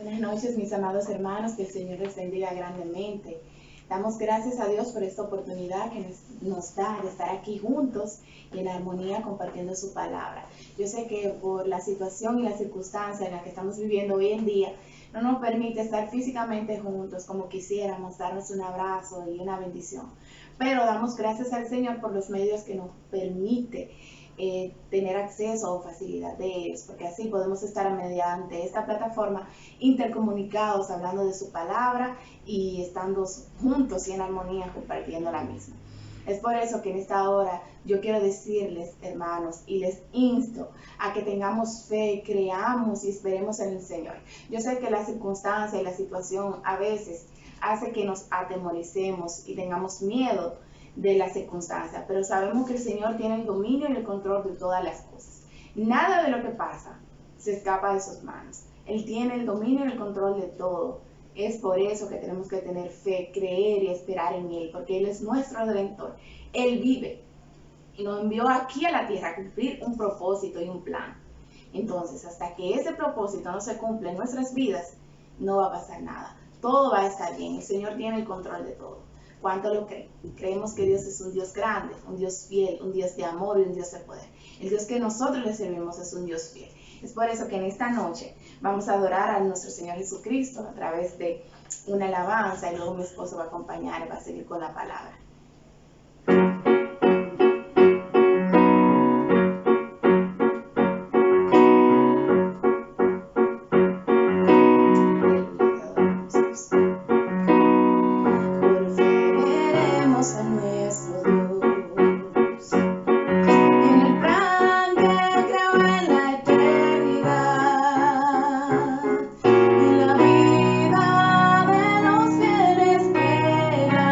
Buenas noches, mis amados hermanos, que el Señor les bendiga grandemente. Damos gracias a Dios por esta oportunidad que nos da de estar aquí juntos y en armonía compartiendo su palabra. Yo sé que por la situación y la circunstancia en la que estamos viviendo hoy en día, no nos permite estar físicamente juntos como quisiéramos, darnos un abrazo y una bendición. Pero damos gracias al Señor por los medios que nos permite tener acceso o facilidad de ellos, porque así podemos estar mediante esta plataforma intercomunicados, hablando de su palabra y estando juntos y en armonía compartiendo la misma. Es por eso que en esta hora yo quiero decirles, hermanos, y les insto a que tengamos fe, creamos y esperemos en el Señor. Yo sé que la circunstancia y la situación a veces hace que nos atemoricemos y tengamos miedo de las circunstancias, pero sabemos que el Señor tiene el dominio y el control de todas las cosas. Nada de lo que pasa se escapa de sus manos. Él tiene el dominio y el control de todo. Es por eso que tenemos que tener fe, creer y esperar en Él, porque Él es nuestro Redentor. Él vive y nos envió aquí a la tierra a cumplir un propósito y un plan. Entonces, hasta que ese propósito no se cumpla en nuestras vidas, no va a pasar nada. Todo va a estar bien. El Señor tiene el control de todo. ¿Cuánto lo creen? Creemos que Dios es un Dios grande, un Dios fiel, un Dios de amor y un Dios de poder. El Dios que nosotros le servimos es un Dios fiel. Es por eso que en esta noche vamos a adorar a nuestro Señor Jesucristo a través de una alabanza y luego mi esposo va a acompañar y va a seguir con la palabra. En la vida de los fieles esperamos.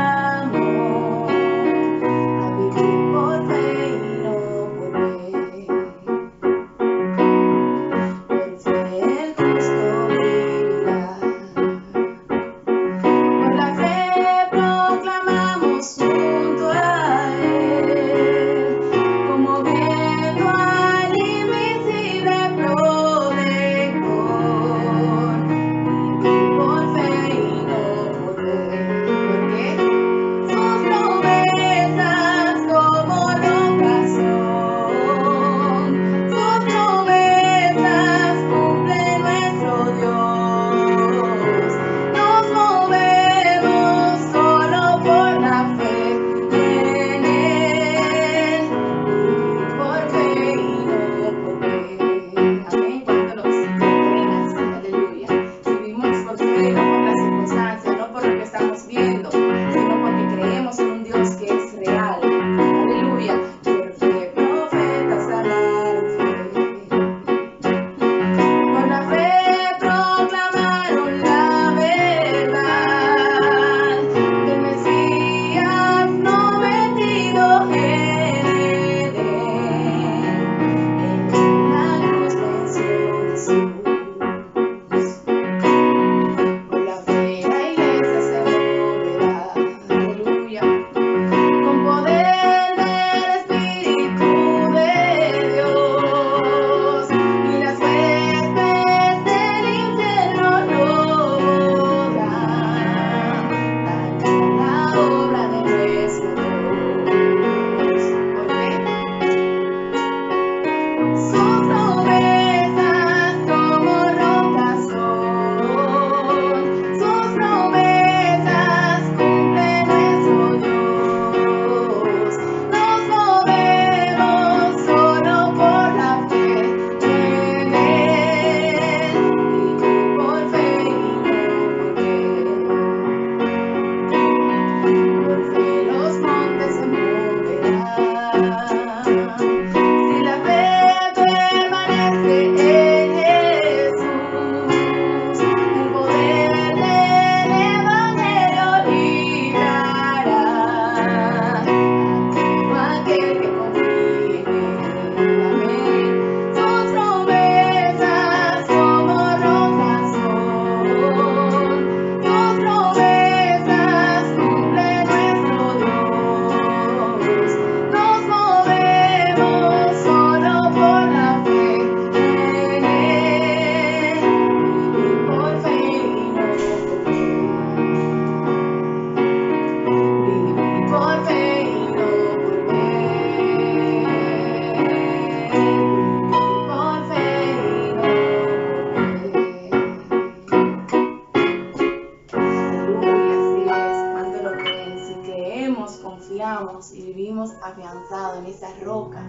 afianzados en esa roca,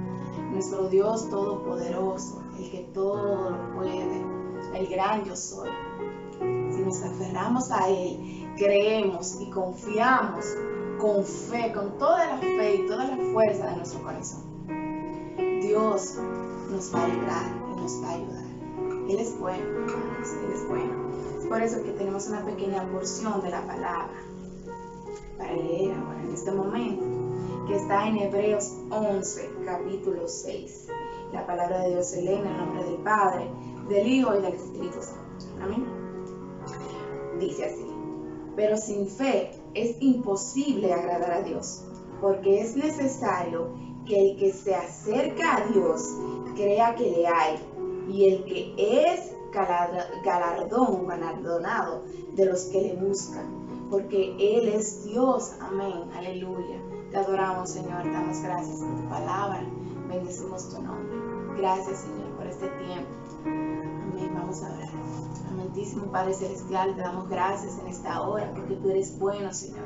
nuestro Dios todopoderoso, el que todo lo puede, el gran yo soy. Si nos aferramos a Él, creemos y confiamos con fe, con toda la fe y toda la fuerza de nuestro corazón, Dios nos va a librar y nos va a ayudar. Él es bueno, hermanos, Él es bueno. Es por eso que tenemos una pequeña porción de la palabra para leer ahora en este momento, que está en Hebreos 11, capítulo 6. La palabra de Dios se lee en el nombre del Padre, del Hijo y del Espíritu Santo. Amén. Dice así: pero sin fe es imposible agradar a Dios, porque es necesario que el que se acerca a Dios crea que le hay, y el que es galardonado de los que le buscan, porque Él es Dios. Amén, aleluya. Te adoramos, Señor, damos gracias por tu palabra, bendecimos tu nombre. Gracias, Señor, por este tiempo. Amén, vamos a orar. Amantísimo Padre Celestial, te damos gracias en esta hora, porque tú eres bueno, Señor,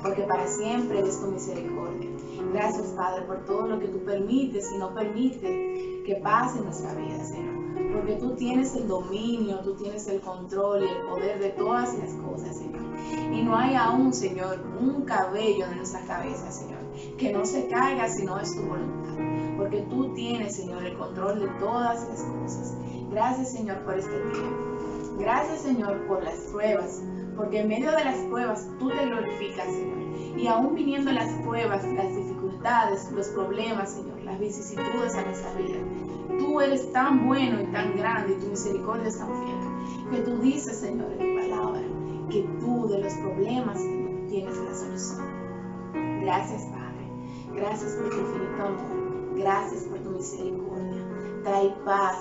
porque para siempre eres tu misericordia. Gracias, Padre, por todo lo que tú permites y no permites que pase en nuestra vida, Señor, porque tú tienes el dominio, tú tienes el control y el poder de todas las cosas, Señor. Y no hay aún, Señor, un cabello de nuestra cabeza, Señor, que no se caiga si no es tu voluntad, porque tú tienes, Señor, el control de todas las cosas. Gracias, Señor, por este tiempo. Gracias, Señor, por las pruebas, porque en medio de las pruebas tú te glorificas, Señor. Y aún viniendo las pruebas, las dificultades, los problemas, Señor, las vicisitudes a nuestra vida, tú eres tan bueno y tan grande y tu misericordia es tan fiel, que tú dices, Señor, en tu palabra, que tú de los problemas, Señor, tienes la solución. Gracias, Padre. Gracias por tu infinito amor. Gracias por tu misericordia. Trae paz,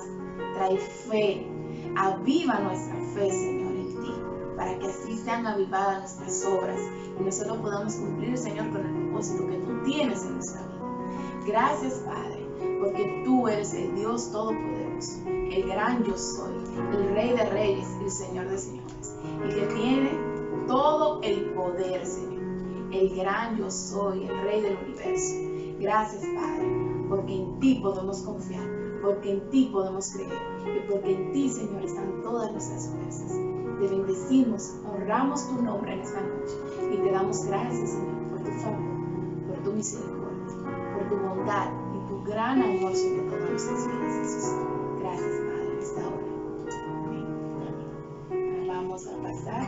trae fe. Aviva nuestra fe, Señor, en ti, para que así sean avivadas nuestras obras y nosotros podamos cumplir, Señor, con el propósito que tú tienes en nuestra vida. Gracias, Padre, porque tú eres el Dios todopoderoso, el gran yo soy, el Rey de reyes y el Señor de señores, y que tiene todo el poder, Señor, el gran yo soy, el Rey del universo. Gracias, Padre, porque en ti podemos confiar, porque en ti podemos creer y porque en ti, Señor, están todas nuestras fuerzas. Te bendecimos, honramos tu nombre en esta noche y te damos gracias, Señor, por tu favor, por tu misericordia, por tu bondad y tu gran amor sobre todas nuestras vidas, Jesús. Gracias, Padre, en esta hora. Amén. Amén. Ahora vamos a pasar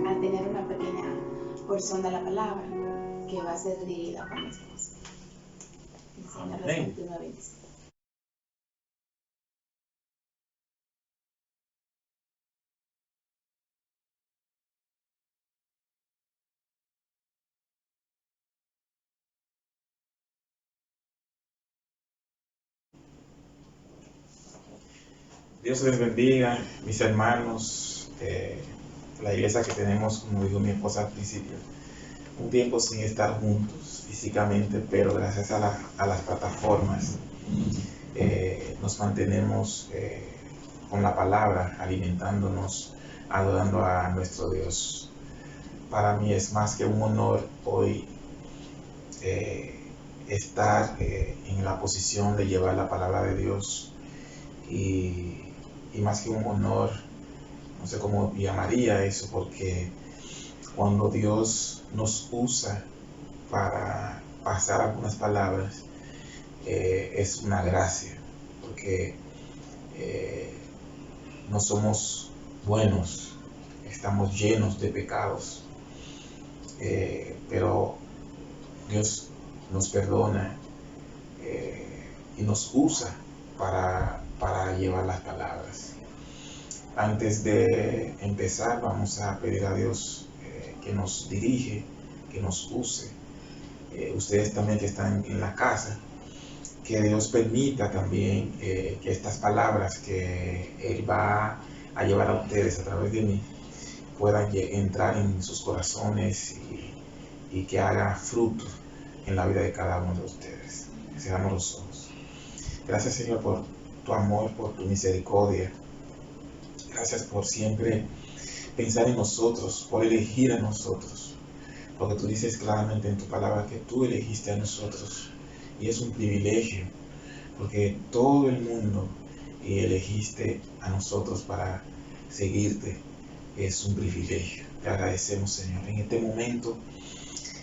a tener una pequeña porción de la palabra que va a ser dirigida por mi esposa. Señor, los 21:26. Dios les bendiga, mis hermanos, la iglesia que tenemos, como dijo mi esposa al principio, un tiempo sin estar juntos físicamente, pero gracias a las plataformas nos mantenemos con la palabra, alimentándonos, adorando a nuestro Dios. Para mí es más que un honor hoy estar en la posición de llevar la palabra de Dios y más que un honor, no sé cómo llamaría eso, porque cuando Dios nos usa para pasar algunas palabras, es una gracia, porque no somos buenos, estamos llenos de pecados, pero Dios nos perdona y nos usa para llevar las palabras. Antes de empezar, vamos a pedir a Dios que nos dirige, que nos use. Ustedes también que están en la casa, que Dios permita también que estas palabras que Él va a llevar a ustedes a través de mí puedan entrar en sus corazones y que haga fruto en la vida de cada uno de ustedes. Cerramos los ojos. Gracias, Señor, por tu amor, por tu misericordia. Gracias por siempre pensar en nosotros, por elegir a nosotros, porque tú dices claramente en tu palabra que tú elegiste a nosotros, y es un privilegio, porque todo el mundo elegiste a nosotros para seguirte. Es un privilegio. Te agradecemos, Señor. En este momento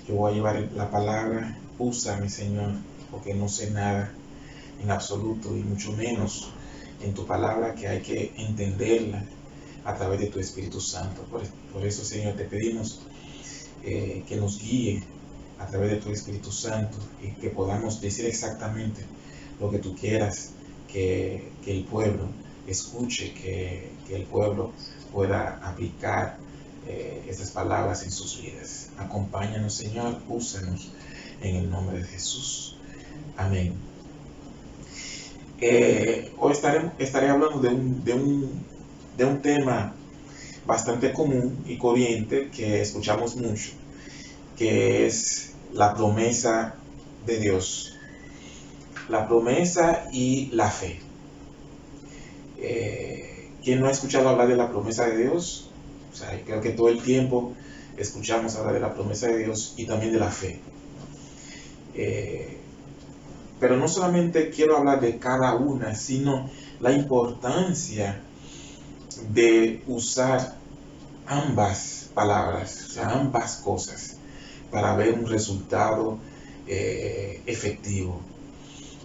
yo voy a llevar la palabra. Úsame, Señor, porque no sé nada en absoluto, y mucho menos en tu palabra, que hay que entenderla a través de tu Espíritu Santo. Por eso, Señor, te pedimos que nos guíe a través de tu Espíritu Santo, y que podamos decir exactamente lo que tú quieras que el pueblo escuche, que el pueblo pueda aplicar esas palabras en sus vidas. Acompáñanos, Señor, úsanos en el nombre de Jesús. Amén. Hoy estaré hablando de un tema bastante común y corriente que escuchamos mucho, que es la promesa de Dios. La promesa y la fe. ¿Quién no ha escuchado hablar de la promesa de Dios? O sea, creo que todo el tiempo escuchamos hablar de la promesa de Dios y también de la fe. Pero no solamente quiero hablar de cada una, sino la importancia de usar ambas palabras, o sea, ambas cosas, para ver un resultado efectivo.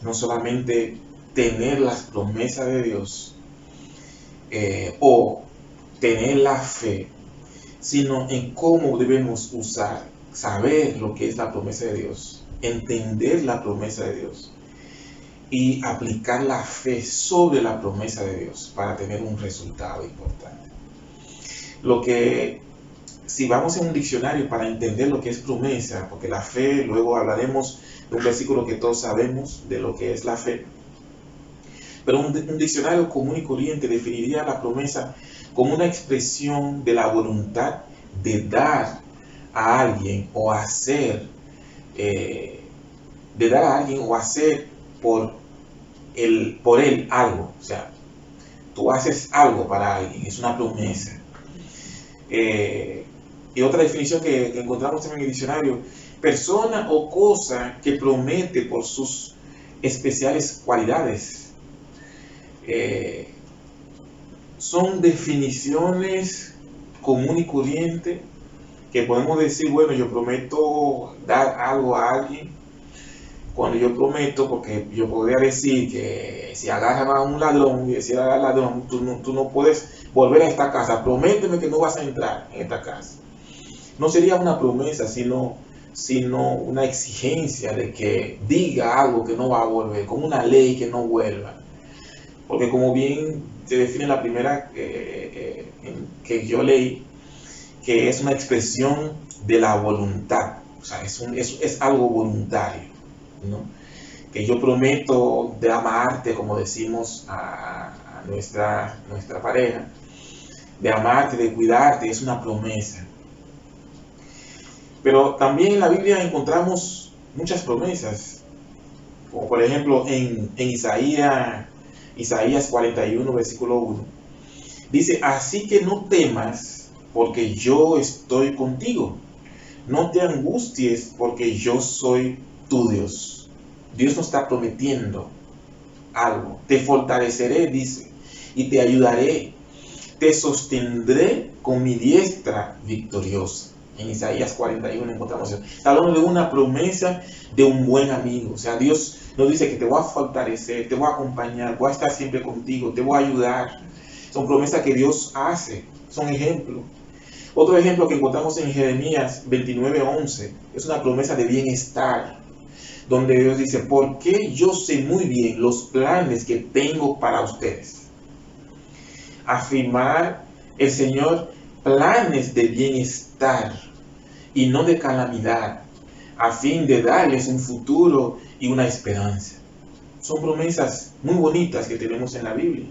No solamente tener las promesas de Dios o tener la fe, sino en cómo debemos usar, saber lo que es la promesa de Dios, entender la promesa de Dios y aplicar la fe sobre la promesa de Dios para tener un resultado importante. Si vamos a un diccionario para entender lo que es promesa, porque la fe, luego hablaremos de un versículo que todos sabemos de lo que es la fe, pero un diccionario común y corriente definiría la promesa como una expresión de la voluntad de dar a alguien o hacer, por él algo. O sea, tú haces algo para alguien, es una promesa. Y otra definición que encontramos en el diccionario: persona o cosa que promete por sus especiales cualidades. Son definiciones común y corriente que podemos decir, bueno, yo prometo dar algo a alguien. Cuando yo prometo, porque yo podría decir que si agarran a un ladrón y decir al ladrón, tú no puedes volver a esta casa, prométeme que no vas a entrar en esta casa. No sería una promesa, sino una exigencia de que diga algo que no va a volver, como una ley que no vuelva. Porque como bien se define la primera que yo leí, que es una expresión de la voluntad, o sea, es algo voluntario, ¿no? Que yo prometo de amarte, como decimos a nuestra pareja, de amarte, de cuidarte, es una promesa. Pero también en la Biblia encontramos muchas promesas, como por ejemplo en Isaías 41, versículo 1, dice: así que no temas, porque yo estoy contigo. No te angusties, porque yo soy tu Dios. Dios nos está prometiendo algo. Te fortaleceré, dice, y te ayudaré. Te sostendré con mi diestra victoriosa. En Isaías 41 encontramos eso. Está hablando de una promesa de un buen amigo. O sea, Dios nos dice que te voy a fortalecer, te voy a acompañar, voy a estar siempre contigo, te voy a ayudar. Son promesas que Dios hace, son ejemplos. Otro ejemplo que encontramos en Jeremías 29:11 es una promesa de bienestar, donde Dios dice: porque yo sé muy bien los planes que tengo para ustedes. Afirmar el Señor planes de bienestar y no de calamidad, a fin de darles un futuro y una esperanza. Son promesas muy bonitas que tenemos en la Biblia.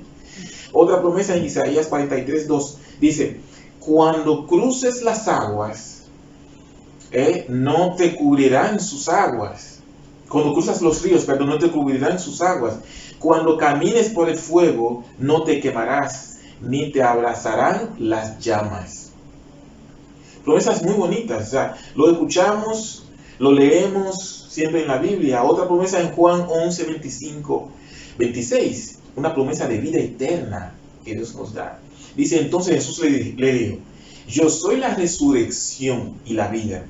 Otra promesa en Isaías 43:2 dice: cuando cruces las aguas, no te cubrirán sus aguas. Cuando cruzas los ríos, no te cubrirán sus aguas. Cuando camines por el fuego, no te quemarás, ni te abrazarán las llamas. promesas muy bonitas. O sea, lo escuchamos, lo leemos siempre en la Biblia. Otra promesa en Juan 11, 25, 26. Una promesa de vida eterna que Dios nos da. Dice, entonces Jesús le dijo, yo soy la resurrección y la vida.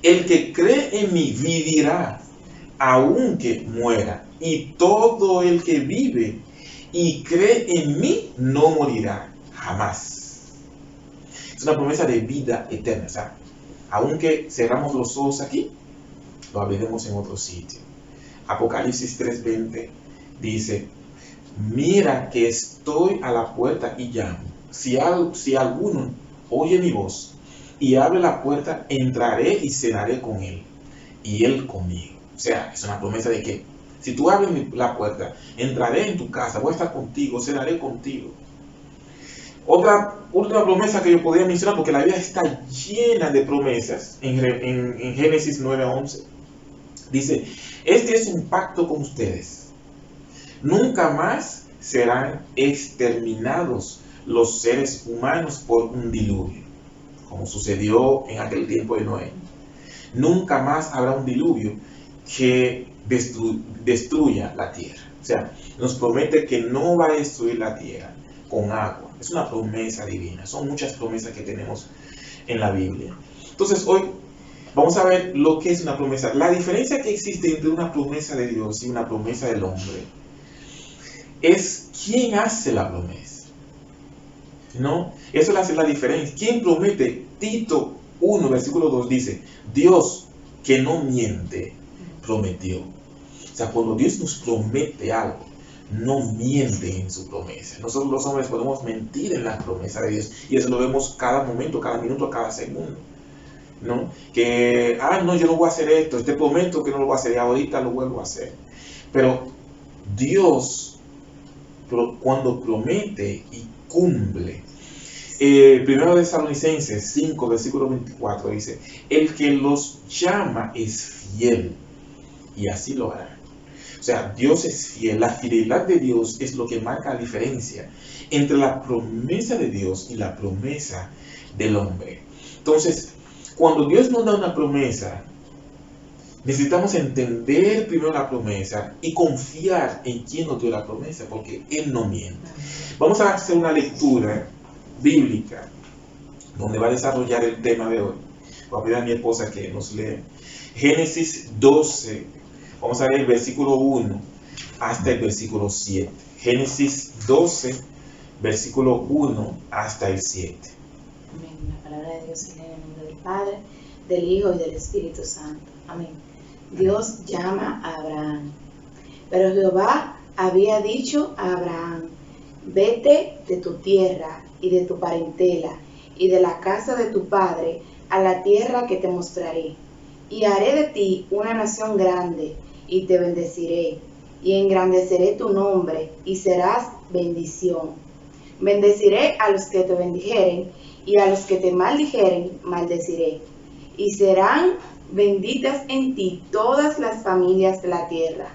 El que cree en mí vivirá, aunque muera. Y todo el que vive y cree en mí no morirá jamás. Es una promesa de vida eterna. O sea, aunque cerramos los ojos aquí, lo abriremos en otro sitio. Apocalipsis 3:20 dice, mira que estoy a la puerta y llamo. Si alguno oye mi voz y abre la puerta, entraré y cenaré con él y él conmigo. O sea, es una promesa de que si tú abres la puerta, entraré en tu casa, voy a estar contigo, cenaré contigo. Otra última promesa que yo podría mencionar, porque la Biblia está llena de promesas, en Génesis 9:11, dice, este es un pacto con ustedes. Nunca más serán exterminados los seres humanos por un diluvio, como sucedió en aquel tiempo de Noé. Nunca más habrá un diluvio que destruya la tierra. O sea, nos promete que no va a destruir la tierra con agua. Es una promesa divina. Son muchas promesas que tenemos en la Biblia. Entonces, hoy vamos a ver lo que es una promesa. La diferencia que existe entre una promesa de Dios y una promesa del hombre es quién hace la promesa. ¿No? Eso le hace la diferencia. ¿Quién promete? Tito 1, versículo 2 dice, Dios que no miente, prometió. O sea, cuando Dios nos promete algo, no miente en su promesa. Nosotros los hombres podemos mentir en la promesa de Dios, y eso lo vemos cada momento, cada minuto, cada segundo, ¿no? Que, no, yo no voy a hacer esto, te prometo que no lo voy a hacer, y ahorita lo vuelvo a hacer. Pero Dios, cuando promete y cumple, 1 Tesalonicenses 5, versículo 24 dice, el que los llama es fiel, y así lo hará. O sea, Dios es fiel. La fidelidad de Dios es lo que marca la diferencia entre la promesa de Dios y la promesa del hombre. Entonces, cuando Dios nos da una promesa, necesitamos entender primero la promesa y confiar en quien nos dio la promesa, porque Él no miente. Vamos a hacer una lectura bíblica donde va a desarrollar el tema de hoy. Voy a pedir a mi esposa que nos lea Génesis 12. Vamos a ver el versículo 1 hasta el versículo 7. Génesis 12, versículo 1 hasta el 7. Amén. La palabra de Dios en el nombre del Padre, del Hijo y del Espíritu Santo. Amén. Dios llama a Abraham. Pero Jehová había dicho a Abraham, vete de tu tierra y de tu parentela y de la casa de tu padre a la tierra que te mostraré. Y haré de ti una nación grande, y te bendeciré, y engrandeceré tu nombre, y serás bendición. Bendeciré a los que te bendijeren, y a los que te maldijeren, maldeciré. Y serán benditas en ti todas las familias de la tierra.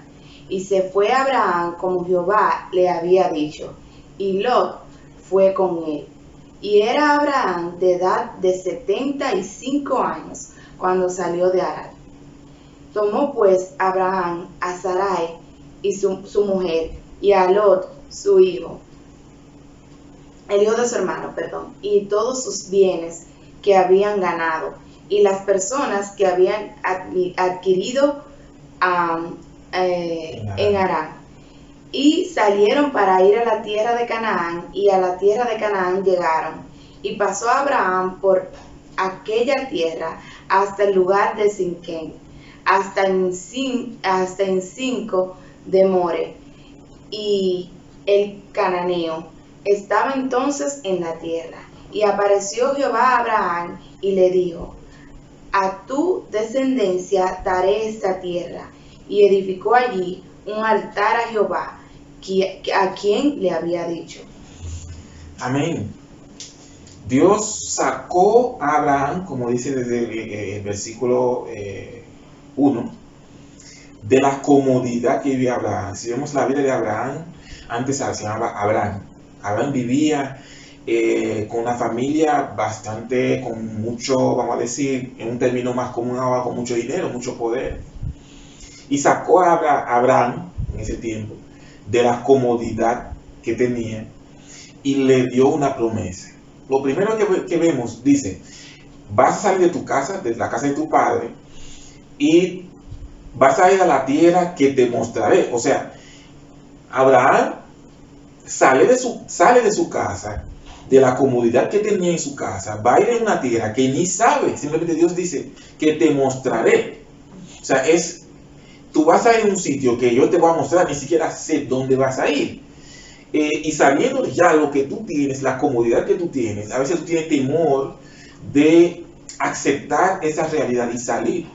Y se fue Abraham como Jehová le había dicho, y Lot fue con él. Y era Abraham de edad de 75 años, cuando salió de Harán. Tomó pues Abraham a Sarai y su mujer, y a Lot su hijo, el hijo de su hermano, y todos sus bienes que habían ganado, y las personas que habían adquirido en Harán. Y salieron para ir a la tierra de Canaán, y a la tierra de Canaán llegaron. Y pasó Abraham por aquella tierra hasta el lugar de Siquem, hasta en 5 de More, y el cananeo estaba entonces en la tierra. Y apareció Jehová a Abraham y le dijo, a tu descendencia daré esta tierra. Y edificó allí un altar a Jehová, a quien le había dicho. Amén. Dios sacó a Abraham, como dice desde el versículo 1, de la comodidad que vivía Abraham. Si vemos la vida de Abraham, antes se llamaba Abraham. Abraham vivía con una familia bastante, con mucho, vamos a decir, en un término más común ahora, con mucho dinero, mucho poder. Y sacó a Abraham en ese tiempo de la comodidad que tenía y le dio una promesa. Lo primero que vemos, dice, vas a salir de tu casa, de la casa de tu padre, y vas a ir a la tierra que te mostraré. O sea, Abraham sale de su casa, de la comodidad que tenía en su casa, va a ir a una tierra que ni sabe, simplemente Dios dice que te mostraré. O sea, tú vas a ir a un sitio que yo te voy a mostrar, ni siquiera sé dónde vas a ir. Y sabiendo ya lo que tú tienes, la comodidad que tú tienes, a veces tú tienes temor de aceptar esa realidad y salir.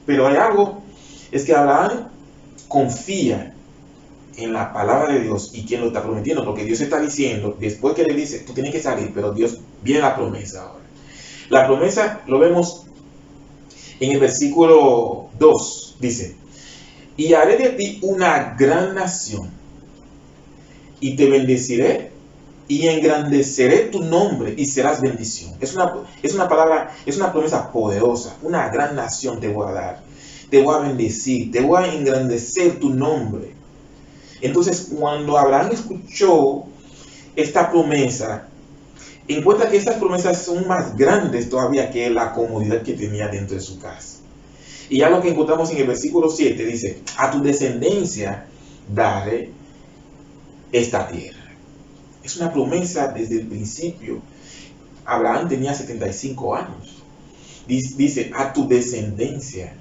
Pero hay algo, es que Abraham confía en la palabra de Dios y quien lo está prometiendo, porque Dios está diciendo, después que le dice, tú tienes que salir, pero Dios viene la promesa ahora. La promesa lo vemos en el versículo 2, dice, y haré de ti una gran nación, y te bendeciré, y engrandeceré tu nombre, y serás bendición. Es una palabra, es una promesa poderosa. Una gran nación te voy a dar, te voy a bendecir, te voy a engrandecer tu nombre. Entonces, cuando Abraham escuchó esta promesa, encuentra que estas promesas son más grandes todavía que la comodidad que tenía dentro de su casa. Y ya lo que encontramos en el versículo 7 dice, a tu descendencia daré esta tierra. Es una promesa desde el principio. Abraham tenía 75 años. Dice, a tu descendencia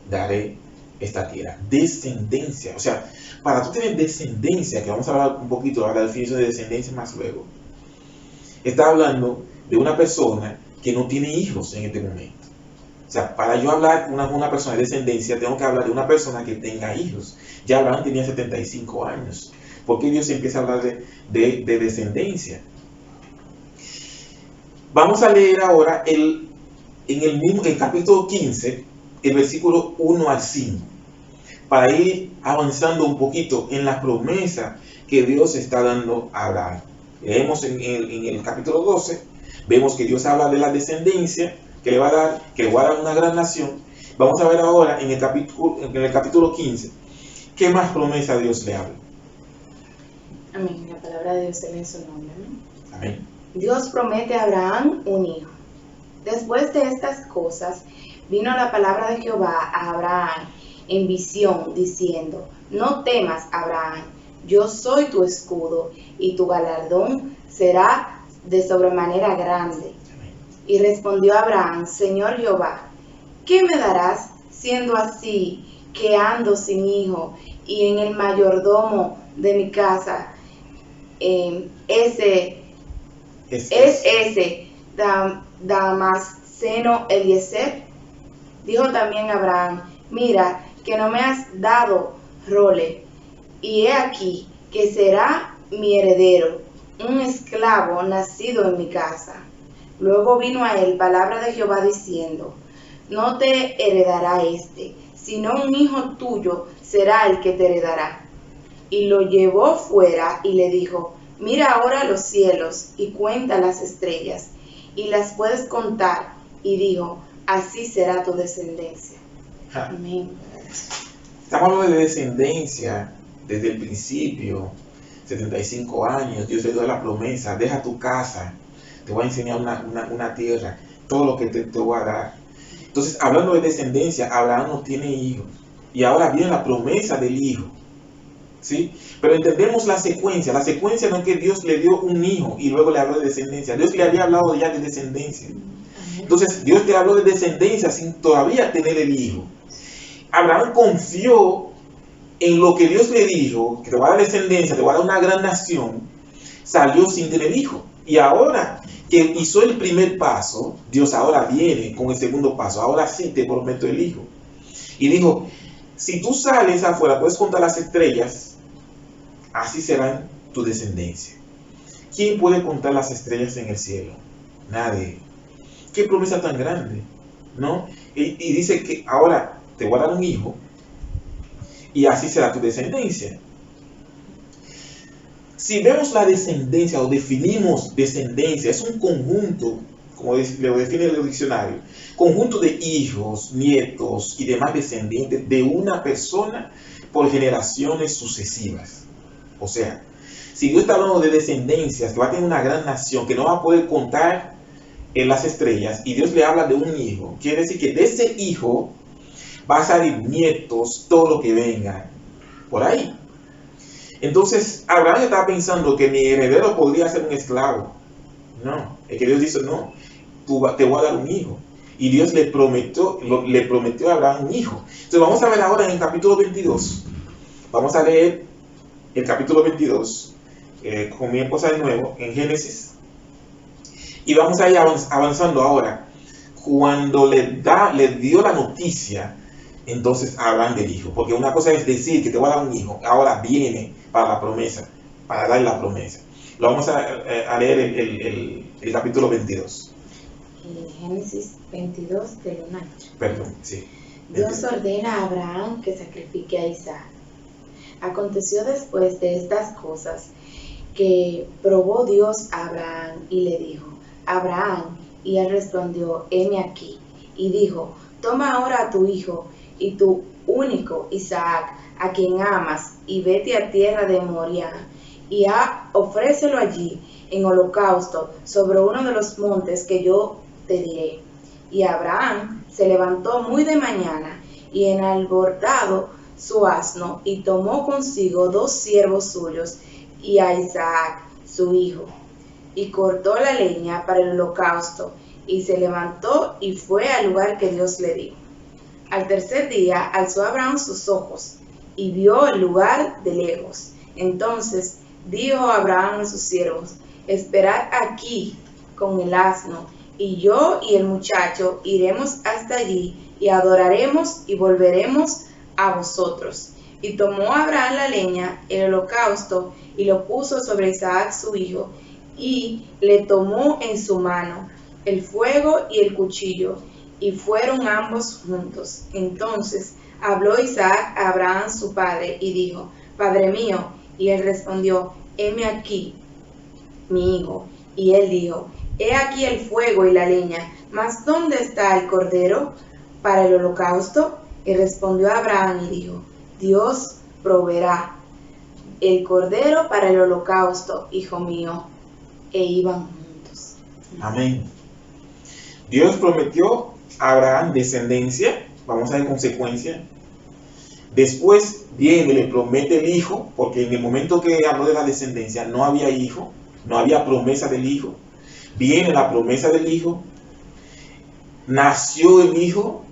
daré esta tierra. Descendencia. O sea, para tú tener descendencia, que vamos a hablar un poquito de la definición de descendencia más luego, está hablando de una persona que no tiene hijos en este momento. O sea, para yo hablar una persona de descendencia, tengo que hablar de una persona que tenga hijos. Ya Abraham tenía 75 años. ¿Por qué Dios empieza a hablar de descendencia? Vamos a leer ahora en el capítulo 15, el versículo 1 al 5, para ir avanzando un poquito en la promesa que Dios está dando a Abraham. Leemos en el capítulo 12, vemos que Dios habla de la descendencia que le va a dar, que le va a dar una gran nación. Vamos a ver ahora en el capítulo 15, ¿qué más promesa Dios le habla? Amén. La palabra de Dios en su nombre. ¿No? Amén. Dios promete a Abraham un hijo. Después de estas cosas, vino la palabra de Jehová a Abraham en visión, diciendo, no temas, Abraham, yo soy tu escudo, y tu galardón será de sobremanera grande. Y respondió Abraham, Señor Jehová, ¿qué me darás siendo así que ando sin hijo, y en el mayordomo de mi casa ese Damasceno Eliezer? Dijo también Abraham, mira que no me has dado role, y he aquí que será mi heredero, un esclavo nacido en mi casa. Luego vino a él palabra de Jehová diciendo, no te heredará sino un hijo tuyo será el que te heredará. Y lo llevó fuera y le dijo, mira ahora los cielos y cuenta las estrellas, y las puedes contar. Y dijo, así será tu descendencia. Amén. Estamos hablando de descendencia desde el principio, 75 años, Dios le dio la promesa, deja tu casa, te voy a enseñar una tierra, todo lo que te voy a dar. Entonces, hablando de descendencia, Abraham no tiene hijos, y ahora viene la promesa del hijo. ¿Sí? Pero entendemos la secuencia no es que Dios le dio un hijo y luego le habló de descendencia. Dios le había hablado ya de descendencia. Entonces Dios te habló de descendencia sin todavía tener el hijo. Abraham confió en lo que Dios le dijo, que te va a dar descendencia, te va a dar una gran nación. Salió sin tener hijo. Y ahora que hizo el primer paso, Dios ahora viene con el segundo paso. Ahora sí te prometo el hijo. Y dijo, si tú sales afuera, puedes contar las estrellas, así serán tu descendencia. ¿Quién puede contar las estrellas en el cielo? Nadie. Qué promesa tan grande, ¿no? Y dice que ahora te voy a dar un hijo y así será tu descendencia. si vemos la descendencia o definimos descendencia, es un conjunto, como lo define el diccionario, conjunto de hijos, nietos y demás descendientes de una persona por generaciones sucesivas. O sea, si Dios está hablando de descendencias, que va a tener una gran nación, que no va a poder contar en las estrellas, y Dios le habla de un hijo, quiere decir que de ese hijo va a salir nietos, todo lo que venga por ahí. Entonces, Abraham estaba pensando que mi heredero podría ser un esclavo. No, es que Dios dice, no, te voy a dar un hijo. Y Dios le prometió a Abraham un hijo. Entonces, vamos a ver ahora en el capítulo 22. Vamos a leer el capítulo 22, con mi esposa de nuevo, en Génesis. Y vamos a ir avanzando ahora. Cuando le dio la noticia, entonces Abraham le dijo, porque una cosa es decir que te voy a dar un hijo, ahora viene para la promesa, para dar la promesa. Lo vamos a leer el capítulo 22. Génesis 22 del 1 al 8. Perdón, sí. Dios ordena a Abraham que sacrifique a Isaac. Aconteció después de estas cosas que probó Dios a Abraham y le dijo, Abraham, y él respondió, heme aquí. Y dijo, toma ahora a tu hijo y tu único Isaac, a quien amas, y vete a tierra de Moria, y ofrécelo allí en holocausto sobre uno de los montes que yo te diré. Y Abraham se levantó muy de mañana, y enalbordado su asno, y tomó consigo 2 siervos suyos, y a Isaac su hijo, y cortó la leña para el holocausto, y se levantó y fue al lugar que Dios le dijo. Al tercer día alzó Abraham sus ojos, y vio el lugar de lejos. Entonces dijo Abraham a sus siervos, esperad aquí con el asno, y yo y el muchacho iremos hasta allí, y adoraremos y volveremos a vosotros. Y tomó Abraham la leña, el holocausto, y lo puso sobre Isaac su hijo, y le tomó en su mano el fuego y el cuchillo, y fueron ambos juntos. Entonces habló Isaac a Abraham su padre, y dijo, Padre mío. Y él respondió, heme aquí, mi hijo. Y él dijo, he aquí el fuego y la leña, mas ¿dónde está el cordero para el holocausto? Y respondió Abraham y dijo, Dios proveerá el cordero para el holocausto, hijo mío. E iban juntos. Amén. Dios prometió a Abraham descendencia, vamos a ver consecuencia. Después viene, le promete el hijo, porque en el momento que habló de la descendencia no había hijo, no había promesa del hijo. Viene la promesa del hijo, nació el hijo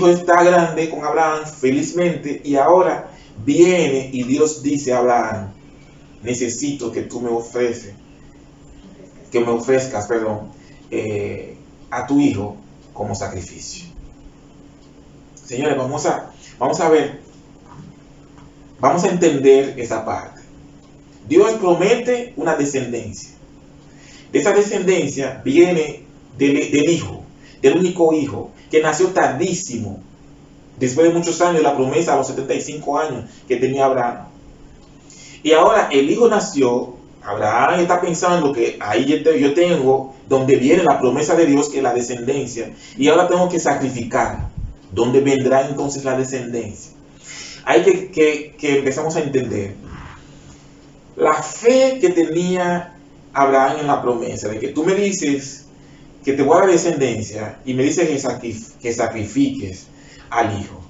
está grande con Abraham felizmente, y ahora viene y Dios dice a Abraham, necesito que tú me ofrezcas, a tu hijo como sacrificio. Señores, vamos a ver, vamos a entender esa parte. Dios promete una descendencia. De esa descendencia viene del hijo, del único hijo, que nació tardísimo, después de muchos años de la promesa, a los 75 años que tenía Abraham. Y ahora el hijo nació, Abraham está pensando que ahí yo tengo donde viene la promesa de Dios, que es la descendencia, y ahora tengo que sacrificar. ¿Dónde vendrá entonces la descendencia? Hay que empezamos a entender la fe que tenía Abraham en la promesa, de que tú me dices que te voy a dar descendencia, y me dices que sacrifiques al hijo.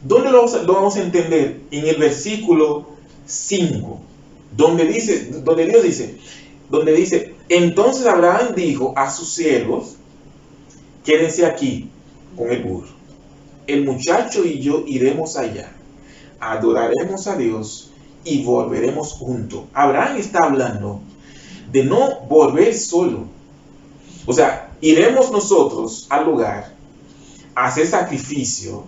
¿Dónde lo vamos a entender? En el versículo 5, donde Dios dice, entonces Abraham dijo a sus siervos, quédense aquí con el burro, el muchacho y yo iremos allá, adoraremos a Dios y volveremos juntos. Abraham está hablando de no volver solo. O sea, iremos nosotros al lugar a hacer sacrificio.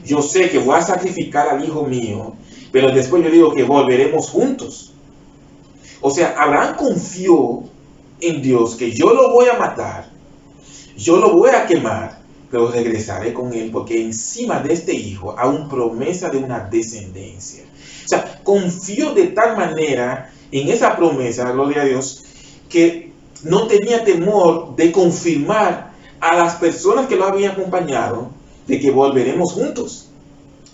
Yo sé que voy a sacrificar al hijo mío, pero después yo digo que volveremos juntos. O sea, Abraham confió en Dios, que yo lo voy a matar, yo lo voy a quemar, pero regresaré con él, porque encima de este hijo hay una promesa de una descendencia. O sea, confió de tal manera en esa promesa, gloria a Dios, que no tenía temor de confirmar a las personas que lo habían acompañado de que volveremos juntos.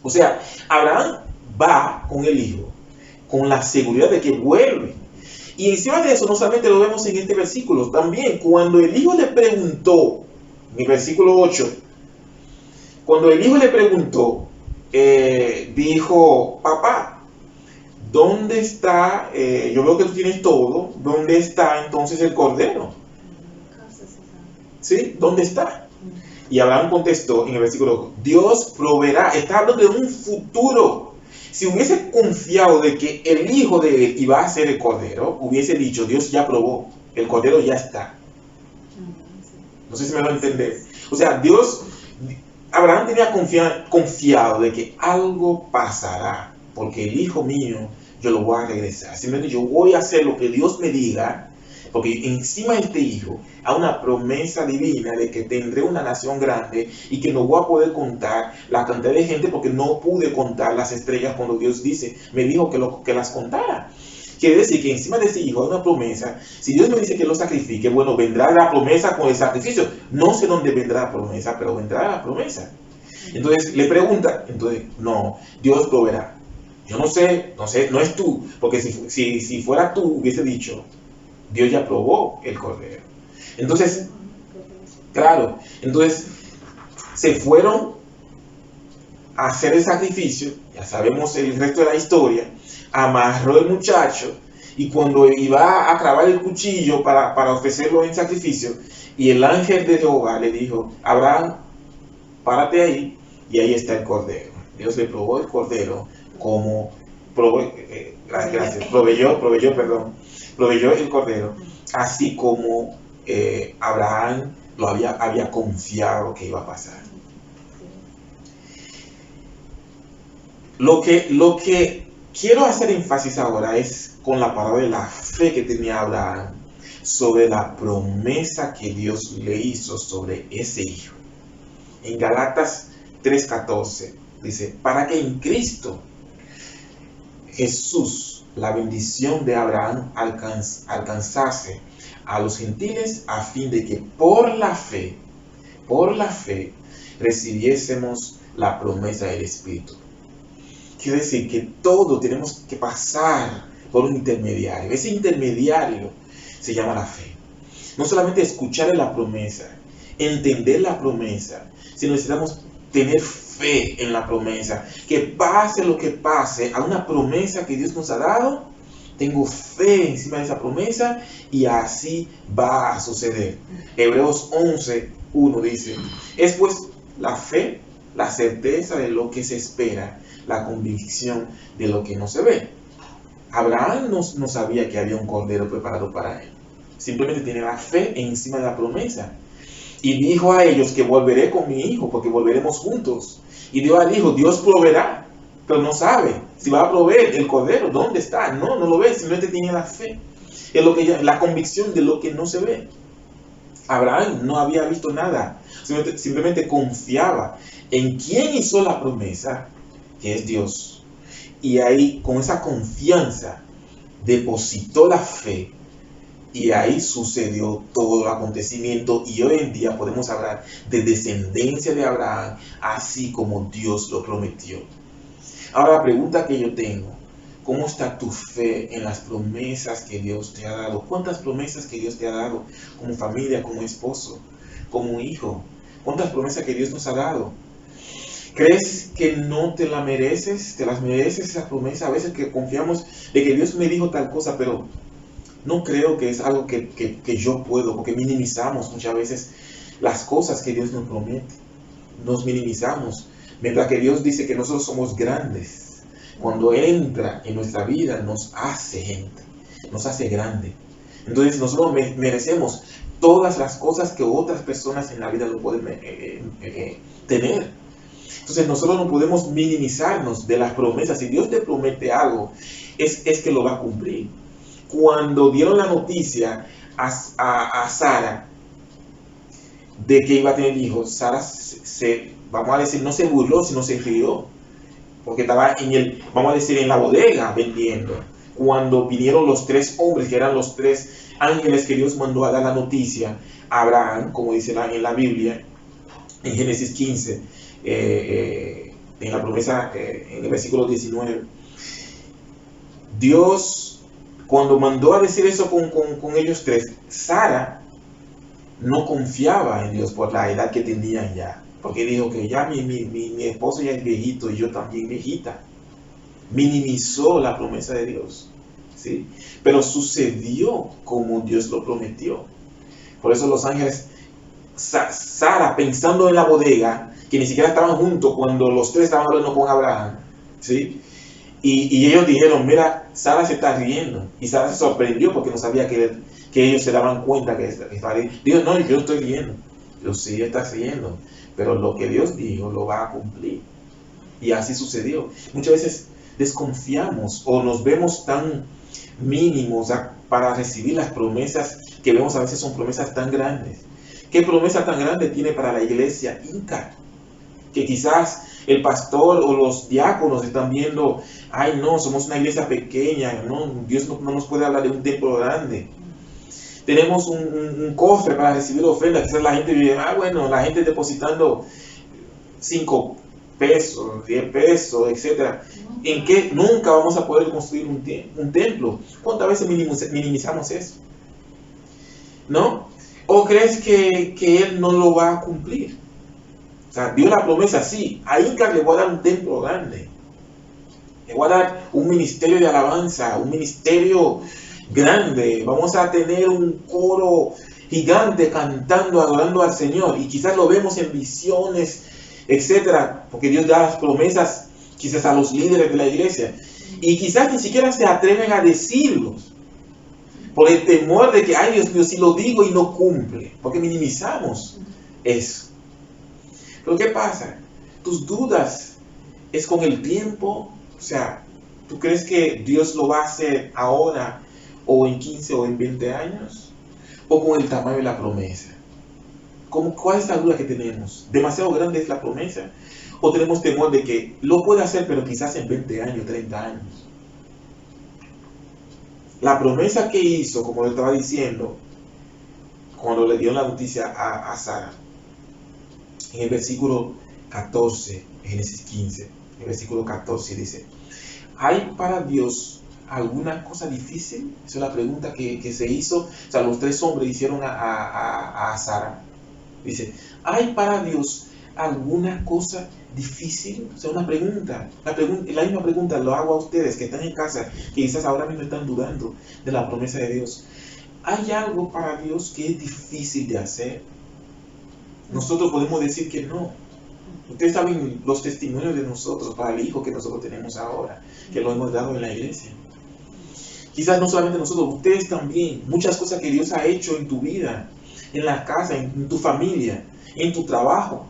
O sea, Abraham va con el hijo, con la seguridad de que vuelve. Y encima de eso, no solamente lo vemos en este versículo, también cuando el hijo le preguntó, en el versículo 8, cuando el hijo le preguntó, dijo, papá, ¿dónde está? Yo veo que tú tienes todo, ¿dónde está entonces el cordero? ¿Sí? ¿Dónde está? Y Abraham contestó en el versículo, Dios proveerá. Está hablando de un futuro. Si hubiese confiado de que el hijo de él iba a ser el cordero, hubiese dicho, Dios ya probó, el cordero ya está. No sé si me lo entendés. O sea, Abraham tenía confiado de que algo pasará, porque el hijo mío, yo lo voy a regresar. Simplemente yo voy a hacer lo que Dios me diga, porque encima de este hijo hay una promesa divina de que tendré una nación grande y que no voy a poder contar la cantidad de gente porque no pude contar las estrellas cuando Dios me dijo que las contara. Quiere decir que encima de ese hijo hay una promesa. Si Dios me dice que lo sacrifique, bueno, vendrá la promesa con el sacrificio. No sé dónde vendrá la promesa, pero vendrá la promesa. Entonces le pregunta, no, Dios proveerá. Yo no sé, no es tú, porque si fuera tú, hubiese dicho, Dios ya probó el cordero. Entonces, claro, entonces se fueron a hacer el sacrificio, ya sabemos el resto de la historia, amarró el muchacho y cuando iba a clavar el cuchillo para ofrecerlo en sacrificio, y el ángel de Jehová le dijo, Abraham, párate ahí, y ahí está el cordero. Dios le probó el cordero como proveyó el cordero, así como Abraham lo había confiado que iba a pasar. Lo que quiero hacer énfasis ahora es con la palabra de la fe que tenía Abraham sobre la promesa que Dios le hizo sobre ese hijo. En Galatas 3:14 dice, para que en Cristo Jesús la bendición de Abraham alcanzase a los gentiles a fin de que por la fe recibiésemos la promesa del Espíritu. Quiere decir que todo tenemos que pasar por un intermediario. Ese intermediario se llama la fe. No solamente escuchar la promesa, entender la promesa, sino necesitamos tener fe en la promesa. Que pase lo que pase, a una promesa que Dios nos ha dado, tengo fe encima de esa promesa y así va a suceder. Hebreos 11:1 dice, es pues la fe, la certeza de lo que se espera, la convicción de lo que no se ve. Abraham no sabía que había un cordero preparado para él. Simplemente tiene la fe encima de la promesa. Y dijo a ellos que volveré con mi hijo, porque volveremos juntos. Y dijo al hijo, Dios proveerá, pero no sabe si va a proveer el cordero. ¿Dónde está? No lo ve, simplemente tiene la fe. Es la convicción de lo que no se ve. Abraham no había visto nada, simplemente confiaba en quien hizo la promesa, que es Dios. Y ahí, con esa confianza, depositó la fe. Y ahí sucedió todo el acontecimiento. Y hoy en día podemos hablar de descendencia de Abraham, así como Dios lo prometió. Ahora la pregunta que yo tengo, ¿cómo está tu fe en las promesas que Dios te ha dado? ¿Cuántas promesas que Dios te ha dado como familia, como esposo, como hijo? ¿Cuántas promesas que Dios nos ha dado? ¿Crees que no te la mereces? ¿Te las mereces esa promesa? A veces que confiamos de que Dios me dijo tal cosa, pero no creo que es algo que yo puedo, porque minimizamos muchas veces las cosas que Dios nos promete. Nos minimizamos. Mientras que Dios dice que nosotros somos grandes. Cuando entra en nuestra vida nos hace gente, nos hace grande. Entonces nosotros merecemos todas las cosas que otras personas en la vida no pueden tener. Entonces nosotros no podemos minimizarnos de las promesas. Si Dios te promete algo, es que lo va a cumplir. Cuando dieron la noticia a Sara de que iba a tener hijos, Sara vamos a decir, no se burló, sino se rió, porque estaba en la bodega vendiendo. cuando vinieron los 3 hombres, que eran los 3 ángeles que Dios mandó a dar la noticia a Abraham, como dice en la Biblia, en Génesis 15, en la promesa, en el versículo 19. Dios, cuando mandó a decir eso con ellos 3, Sara no confiaba en Dios por la edad que tenían ya, porque dijo que ya mi esposo ya es viejito y yo también viejita. Minimizó la promesa de Dios, ¿sí? Pero sucedió como Dios lo prometió. Por eso los ángeles, Sara, pensando en la bodega, que ni siquiera estaban juntos cuando los 3 estaban hablando con Abraham, ¿sí? Y ellos dijeron, mira, Sara se está riendo. Y Sara se sorprendió porque no sabía que ellos se daban cuenta que estaba riendo. Dijo, no, yo estoy riendo. Yo sí, estás riendo. Pero lo que Dios dijo lo va a cumplir. Y así sucedió. Muchas veces desconfiamos o nos vemos tan mínimos para recibir las promesas que vemos a veces son promesas tan grandes. ¿Qué promesa tan grande tiene para la iglesia Inca? Que quizás el pastor o los diáconos están viendo, ay no, somos una iglesia pequeña, no, Dios no nos puede hablar de un templo grande. Tenemos un cofre para recibir ofrendas, quizás la gente vive, bueno, la gente depositando 5 pesos, 10 pesos, etc. ¿En qué nunca vamos a poder construir un templo? ¿Cuántas veces minimizamos eso? ¿No? ¿O crees que Él no lo va a cumplir? O sea, dio la promesa, sí, a Inca le voy a dar un templo grande. Le voy a dar un ministerio de alabanza, un ministerio grande. Vamos a tener un coro gigante cantando, adorando al Señor. Y quizás lo vemos en visiones, etcétera, porque Dios da las promesas quizás a los líderes de la iglesia. Y quizás ni siquiera se atreven a decirlos. Por el temor de que, ay Dios mío, si lo digo y no cumple. Porque minimizamos eso. Pero ¿qué pasa? Tus dudas es con el tiempo. O sea, ¿tú crees que Dios lo va a hacer ahora o en 15 o en 20 años? ¿O con el tamaño de la promesa? ¿Cuál es la duda que tenemos? ¿Demasiado grande es la promesa? ¿O tenemos temor de que lo puede hacer pero quizás en 20 años, 30 años? La promesa que hizo, como le estaba diciendo, cuando le dio la noticia a Sara, en el versículo 14, Génesis 15, en el versículo 14 dice, ¿hay para Dios alguna cosa difícil? Esa es la pregunta que se hizo. O sea, los 3 hombres hicieron a Sara. Dice, ¿hay para Dios alguna cosa difícil? O sea, una pregunta. La misma pregunta lo hago a ustedes que están en casa, que quizás ahora mismo están dudando de la promesa de Dios. ¿Hay algo para Dios que es difícil de hacer? Nosotros podemos decir que no. Ustedes saben los testimonios de nosotros para el hijo que nosotros tenemos ahora, que lo hemos dado en la iglesia. Quizás no solamente nosotros, ustedes también. Muchas cosas que Dios ha hecho en tu vida, en la casa, en tu familia, en tu trabajo.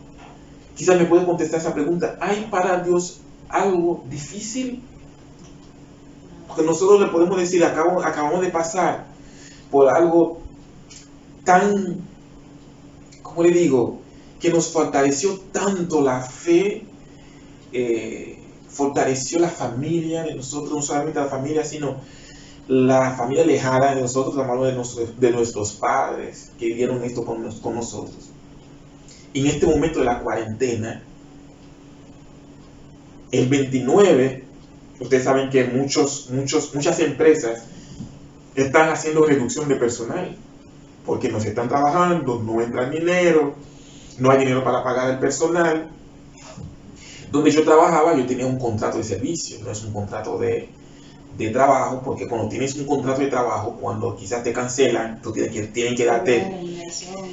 Quizás me puede contestar esa pregunta. ¿Hay para Dios algo difícil? Porque nosotros le podemos decir, acabamos de pasar por algo tan, ¿cómo le digo? Que nos fortaleció tanto la fe, fortaleció la familia de nosotros, no solamente la familia, sino la familia lejana de nosotros, la mano de nuestros padres que vivieron esto con nosotros. En este momento de la cuarentena, el 29, ustedes saben que muchas empresas están haciendo reducción de personal, porque no se están trabajando, no entra dinero, no hay dinero para pagar el personal. Donde yo trabajaba, yo tenía un contrato de servicio, no es un contrato de trabajo, porque cuando tienes un contrato de trabajo, cuando quizás te cancelan, tú tienen que darte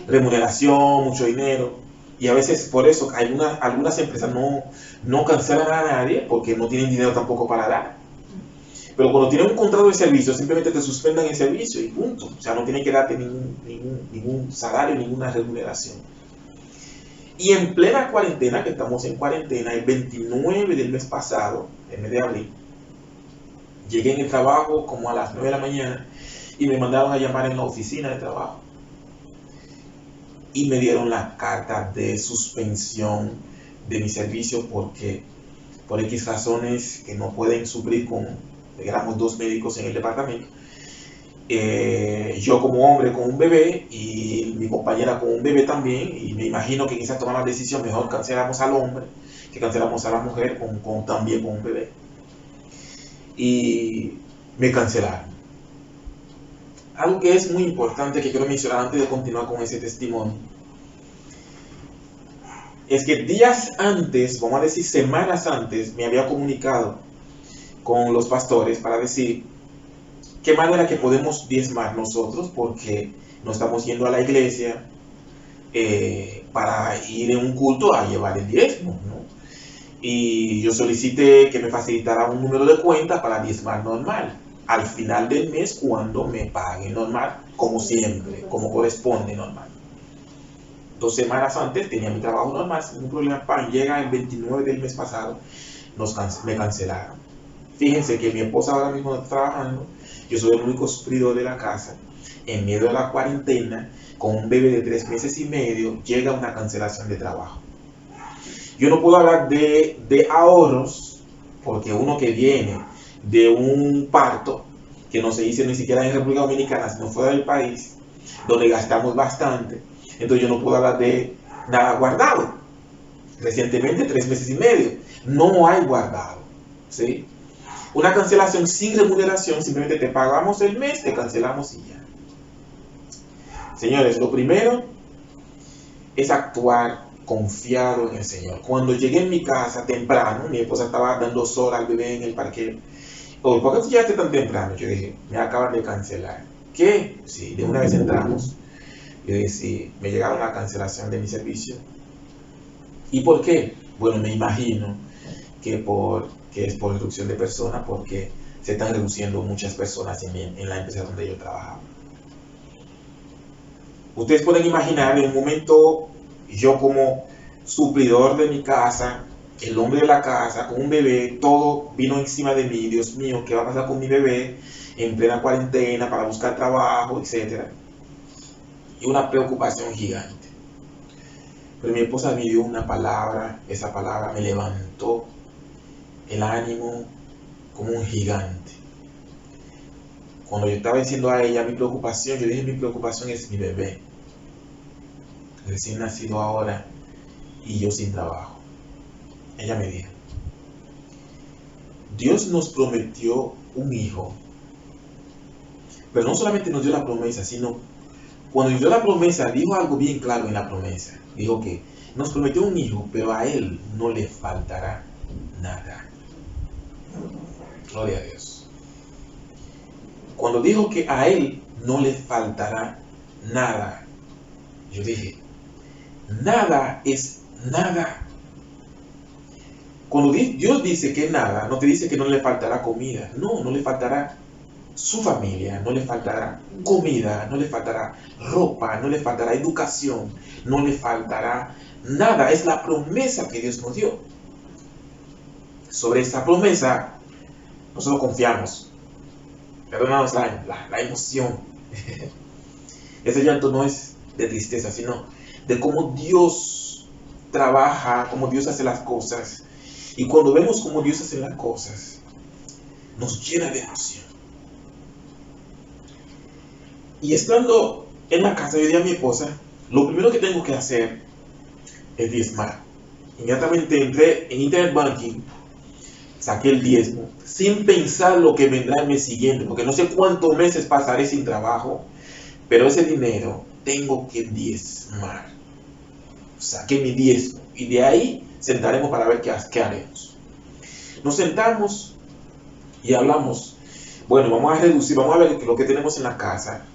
remuneración, mucho dinero. Y a veces por eso algunas empresas no cancelan a nadie porque no tienen dinero tampoco para dar. Pero cuando tienen un contrato de servicio, simplemente te suspendan el servicio y punto. O sea, no tienen que darte ningún salario, ninguna remuneración. Y en plena cuarentena, que estamos en cuarentena, el 29 del mes pasado, el mes de abril, llegué en el trabajo como a las 9 de la mañana y me mandaron a llamar en la oficina de trabajo. Y me dieron la carta de suspensión de mi servicio porque por X razones que no pueden suplir éramos 2 médicos en el departamento. Yo como hombre con un bebé y mi compañera con un bebé también, y me imagino que en esa toma de decisión mejor cancelamos al hombre que cancelamos a la mujer también con un bebé. Y me cancelaron. Algo que es muy importante que quiero mencionar antes de continuar con ese testimonio es que días antes, vamos a decir semanas antes, me había comunicado con los pastores para decir qué manera que podemos diezmar nosotros, porque no estamos yendo a la iglesia para ir en un culto a llevar el diezmo, ¿no? Y yo solicité que me facilitara un número de cuenta para diezmar normal, al final del mes cuando me pague normal, como siempre, como corresponde normal. 2 semanas antes tenía mi trabajo normal, sin ningún problema. Llega el 29 del mes pasado, me cancelaron. Fíjense que mi esposa ahora mismo está trabajando, yo soy el único sufridor de la casa. En medio de la cuarentena, con un bebé de 3 meses y medio, llega una cancelación de trabajo. Yo no puedo hablar de ahorros, porque uno que viene de un parto, que no se dice ni siquiera en República Dominicana, sino fuera del país, donde gastamos bastante, entonces yo no puedo hablar de nada guardado. Recientemente 3 meses y medio, no hay guardado, ¿sí? Una cancelación sin remuneración, simplemente te pagamos el mes, te cancelamos y ya. Señores, lo primero es actuar confiado en el Señor. Cuando llegué en mi casa temprano, mi esposa estaba dando sol al bebé en el parque. Oye, ¿por qué tú llegaste tan temprano? Yo dije, me acaban de cancelar. ¿Qué? Sí, de una vez entramos. Yo dije, sí, me llegaron la cancelación de mi servicio. ¿Y por qué? Bueno, me imagino que es por reducción de personas, porque se están reduciendo muchas personas en la empresa donde yo trabajaba. Ustedes pueden imaginar en un momento, yo como suplidor de mi casa, el hombre de la casa, con un bebé, todo vino encima de mí. Dios mío, ¿qué va a pasar con mi bebé en plena cuarentena para buscar trabajo, etcétera? Y una preocupación gigante. Pero mi esposa me dio una palabra, esa palabra me levantó el ánimo como un gigante. Cuando yo estaba diciendo a ella mi preocupación, yo dije, mi preocupación es mi bebé, recién nacido ahora y yo sin trabajo. Ella me dijo, Dios nos prometió un hijo, pero no solamente nos dio la promesa, sino cuando nos dio la promesa, dijo algo bien claro en la promesa. Dijo que nos prometió un hijo, pero a él no le faltará nada. Gloria a Dios. Cuando dijo que a él no le faltará nada, yo dije, nada es nada. Cuando Dios dice que nada, no te dice que no le faltará comida. No, no le faltará su familia, no le faltará comida, no le faltará ropa, no le faltará educación, no le faltará nada. Es la promesa que Dios nos dio. Sobre esa promesa, nosotros confiamos. Perdónanos la emoción. Ese llanto no es de tristeza, sino de cómo Dios trabaja, cómo Dios hace las cosas. Y cuando vemos cómo Dios hace las cosas, nos llena de emoción. Y estando en la casa, yo dije a mi esposa, lo primero que tengo que hacer es diezmar. Inmediatamente entré en Internet Banking, saqué el diezmo, sin pensar lo que vendrá el mes siguiente, porque no sé cuántos meses pasaré sin trabajo, pero ese dinero tengo que diezmar. Saqué mi diezmo y de ahí sentaremos para ver qué haremos. Nos sentamos y hablamos. Bueno, vamos a reducir, vamos a ver lo que tenemos en la casa.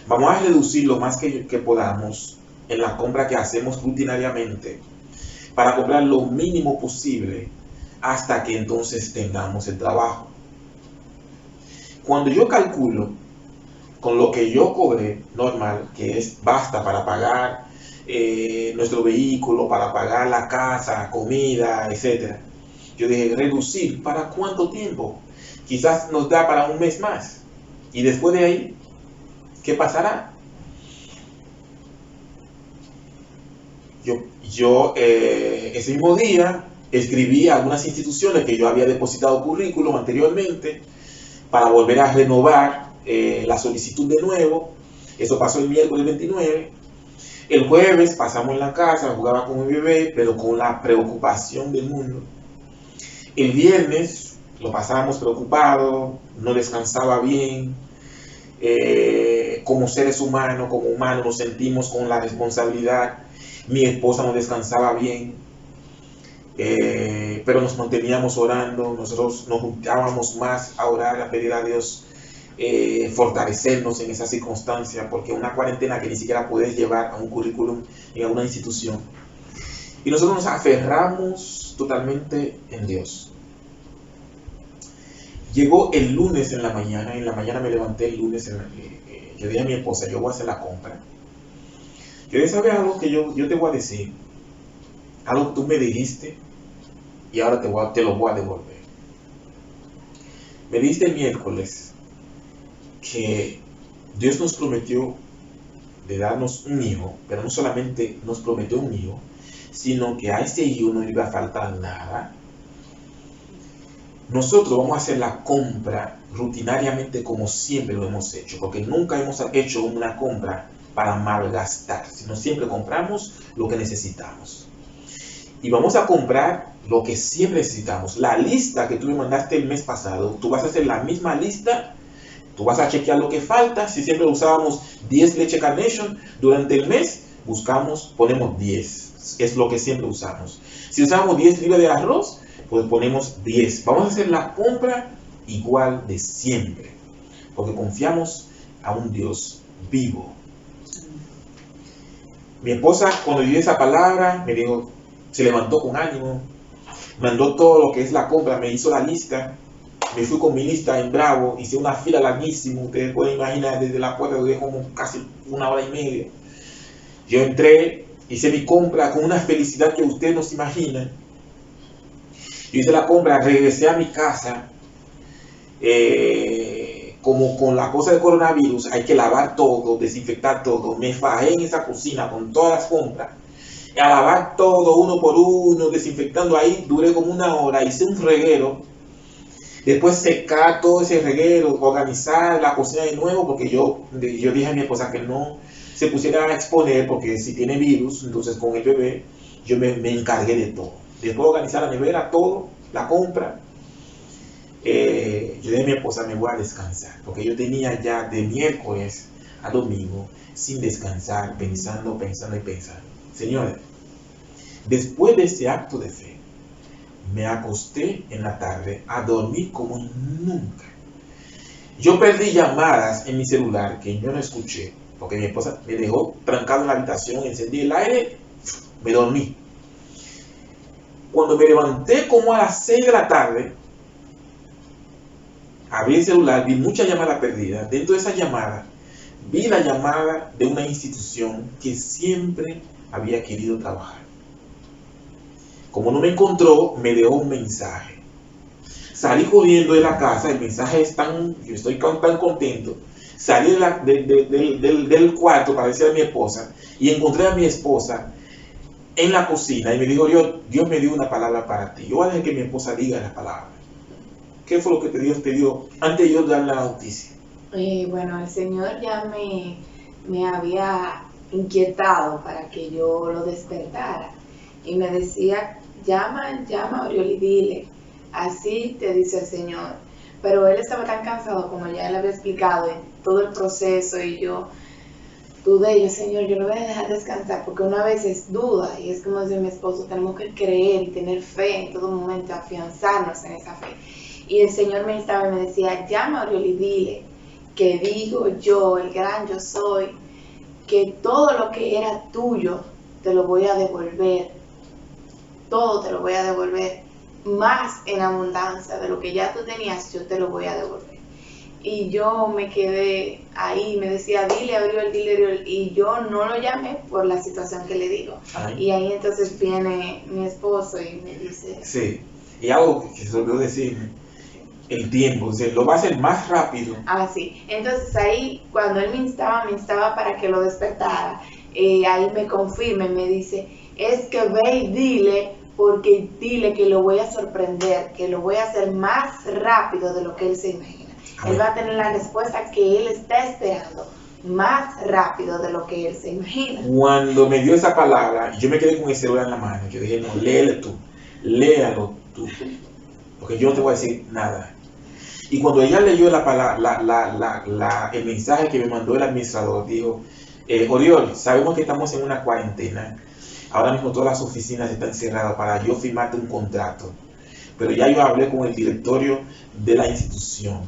Vamos a reducir lo más que podamos en la compra que hacemos rutinariamente para comprar lo mínimo posible hasta que entonces tengamos el trabajo. Cuando yo calculo con lo que yo cobré normal, que es basta para pagar nuestro vehículo, para pagar la casa, comida, etc. Yo dije, reducir, ¿para cuánto tiempo? Quizás nos da para un mes más. Y después de ahí, ¿qué pasará? Yo ese mismo día escribí a algunas instituciones que yo había depositado currículum anteriormente para volver a renovar la solicitud de nuevo. Eso pasó el miércoles 29. El jueves pasamos en la casa, jugaba con mi bebé, pero con la preocupación del mundo. El viernes lo pasábamos preocupado, no descansaba bien. Como seres humanos, como humanos, nos sentimos con la responsabilidad. Mi esposa no descansaba bien, pero nos manteníamos orando. Nosotros nos juntábamos más a orar, a pedir a Dios fortalecernos en esa circunstancia, porque una cuarentena que ni siquiera puedes llevar a un currículum en alguna institución. Y nosotros nos aferramos totalmente en Dios. Llegó el lunes en la mañana me levanté el lunes, yo dije a mi esposa, yo voy a hacer la compra. Yo dije, ¿sabes algo que yo te voy a decir? Algo que tú me dijiste y ahora te lo voy a devolver. Me dijiste el miércoles que Dios nos prometió de darnos un hijo, pero no solamente nos prometió un hijo, sino que a ese hijo no iba a faltar nada. Nosotros vamos a hacer la compra rutinariamente como siempre lo hemos hecho, porque nunca hemos hecho una compra para malgastar, sino siempre compramos lo que necesitamos. Y vamos a comprar lo que siempre necesitamos. La lista que tú me mandaste el mes pasado, tú vas a hacer la misma lista, tú vas a chequear lo que falta. Si siempre usábamos 10 leche Carnation, durante el mes ponemos 10, es lo que siempre usamos. Si usábamos 10 libras de arroz, pues ponemos 10. Vamos a hacer la compra igual de siempre, porque confiamos a un Dios vivo. Mi esposa, cuando yo di esa palabra, me dijo, se levantó con ánimo, mandó todo lo que es la compra, me hizo la lista, me fui con mi lista en Bravo, hice una fila larguísima, ustedes pueden imaginar, desde la puerta duré como casi 1 hora y media. Yo entré, hice mi compra con una felicidad que ustedes no se imaginan. Yo hice la compra, regresé a mi casa, como con la cosa del coronavirus, hay que lavar todo, desinfectar todo. Me fajé en esa cocina con todas las compras, a lavar todo uno por uno, desinfectando ahí, duré como 1 hora, hice un reguero, después secar todo ese reguero, organizar la cocina de nuevo, porque yo dije a mi esposa que no se pusiera a exponer, porque si tiene virus, entonces con el bebé, yo me encargué de todo. Después organizar la nevera, todo, la compra. Yo dije a mi esposa, me voy a descansar, porque yo tenía ya de miércoles a domingo sin descansar, pensando. Señores, después de ese acto de fe, me acosté en la tarde a dormir como nunca. Yo perdí llamadas en mi celular que yo no escuché, porque mi esposa me dejó trancado en la habitación, encendí el aire, me dormí. Cuando me levanté como a las 6 de la tarde, abrí el celular, vi muchas llamadas perdidas. Dentro de esa llamada, vi la llamada de una institución que siempre había querido trabajar. Como no me encontró, me dejó un mensaje. Salí corriendo de la casa, el mensaje es yo estoy tan contento. Salí del cuarto para decir a mi esposa y encontré a mi esposa en la cocina y me dijo, Dios me dio una palabra para ti. Yo voy a dejar que mi esposa diga la palabra. ¿Qué fue lo que Dios te dio antes de yo dar la noticia? Bueno, el Señor ya me había inquietado para que yo lo despertara y me decía, llama a Oriol y dile, así te dice el Señor. Pero él estaba tan cansado, como ya le había explicado, en todo el proceso, y yo dudé, Señor, yo lo voy a dejar descansar, porque una vez es duda, y es como dice mi esposo, tenemos que creer y tener fe en todo momento, afianzarnos en esa fe. Y el Señor me instaba y me decía, llama a Oriol y dile que digo yo, el gran yo soy, que todo lo que era tuyo te lo voy a devolver, todo te lo voy a devolver, más en abundancia de lo que ya tú tenías, yo te lo voy a devolver. Y yo me quedé ahí, me decía, dile a Oriol, y yo no lo llamé por la situación que le digo. Ay. Y ahí entonces viene mi esposo y me dice... Sí, y algo que se olvidó decir, el tiempo, o sea, lo va a hacer más rápido. Ah, sí, entonces ahí cuando él me instaba para que lo despertara, ahí me confirma y me dice, es que ve y dile, porque dile que lo voy a sorprender, que lo voy a hacer más rápido de lo que él se imagina. Él va a tener la respuesta que él está esperando más rápido de lo que él se imagina. Cuando me dio esa palabra, yo me quedé con el celular en la mano. Yo dije, no, léalo tú, porque yo no te voy a decir nada. Y cuando ella leyó la palabra, el mensaje que me mandó el administrador, dijo, Oriol, sabemos que estamos en una cuarentena. Ahora mismo todas las oficinas están cerradas para yo firmarte un contrato. Pero ya yo hablé con el directorio de la institución.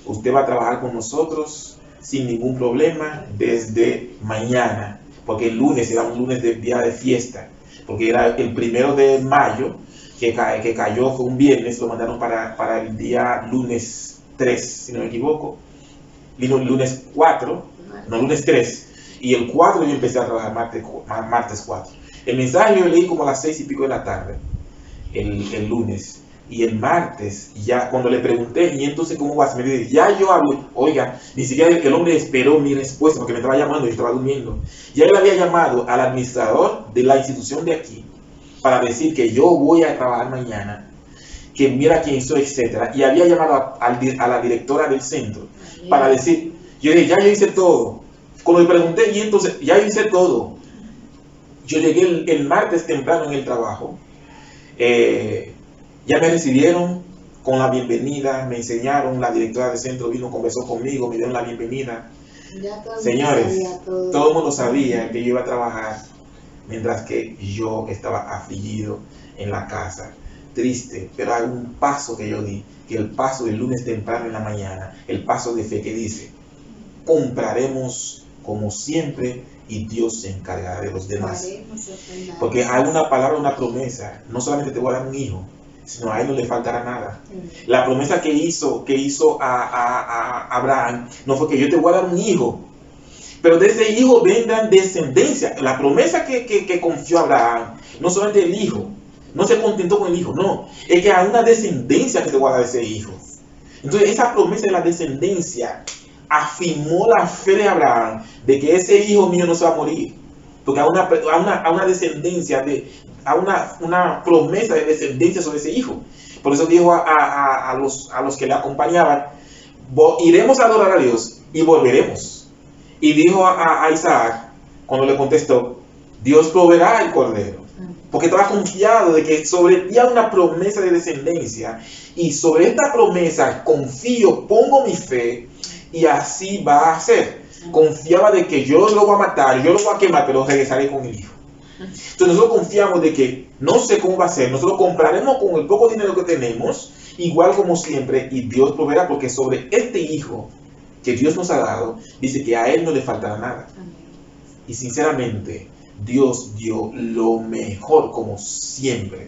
Usted va a trabajar con nosotros sin ningún problema desde mañana, porque el lunes era un lunes de día de fiesta, porque era el 1 de mayo, que cayó, fue un viernes, lo mandaron para el día lunes 3, si no me equivoco. Vino el lunes 4, no, lunes 3, y el 4 yo empecé a trabajar martes 4. El mensaje yo leí como a las 6 y pico de la tarde, el lunes. Y el martes, ya cuando le pregunté, ¿y entonces cómo vas? Me dice, ya yo hablé. Oiga, ni siquiera el hombre esperó mi respuesta porque me estaba llamando, yo estaba durmiendo. Ya él había llamado al administrador de la institución de aquí para decir que yo voy a trabajar mañana, que mira quién soy, etcétera. Y había llamado a la directora del centro para decir, yo dije, ya yo hice todo. Cuando le pregunté, y entonces, ya yo hice todo. Yo llegué el martes temprano en el trabajo. Ya me recibieron con la bienvenida, me enseñaron, la directora del centro vino, conversó conmigo, me dieron la bienvenida. Señores, todo el mundo sabía que yo iba a trabajar, mientras que yo estaba afligido en la casa, triste, pero hay un paso que yo di, que el paso del lunes temprano en la mañana, el paso de fe que dice, compraremos como siempre y Dios se encargará de los demás. Porque hay una palabra, una promesa, no solamente te voy a dar un hijo, sino a él no le faltará nada. La promesa que hizo a Abraham no fue que yo te voy a dar un hijo, pero de ese hijo vendrán descendencia. La promesa que confió Abraham, no solamente el hijo, no se contentó con el hijo, no, es que hay una descendencia que te voy a dar ese hijo. Entonces esa promesa de la descendencia afirmó la fe de Abraham de que ese hijo mío no se va a morir, porque hay una descendencia, una promesa de descendencia sobre ese hijo. Por eso dijo a los que le acompañaban, iremos a adorar a Dios y volveremos. Y dijo a Isaac, cuando le contestó, Dios proveerá el cordero, porque estaba confiado de que sobre ti hay una promesa de descendencia, y sobre esta promesa confío, pongo mi fe, y así va a ser. Confiaba de que yo lo voy a matar, yo lo voy a quemar, pero regresaré con el hijo. Entonces nosotros confiamos de que no sé cómo va a ser, nosotros compraremos con el poco dinero que tenemos, igual como siempre, y Dios proveerá, porque sobre este hijo que Dios nos ha dado, dice que a él no le faltará nada. Y sinceramente, Dios dio lo mejor como siempre.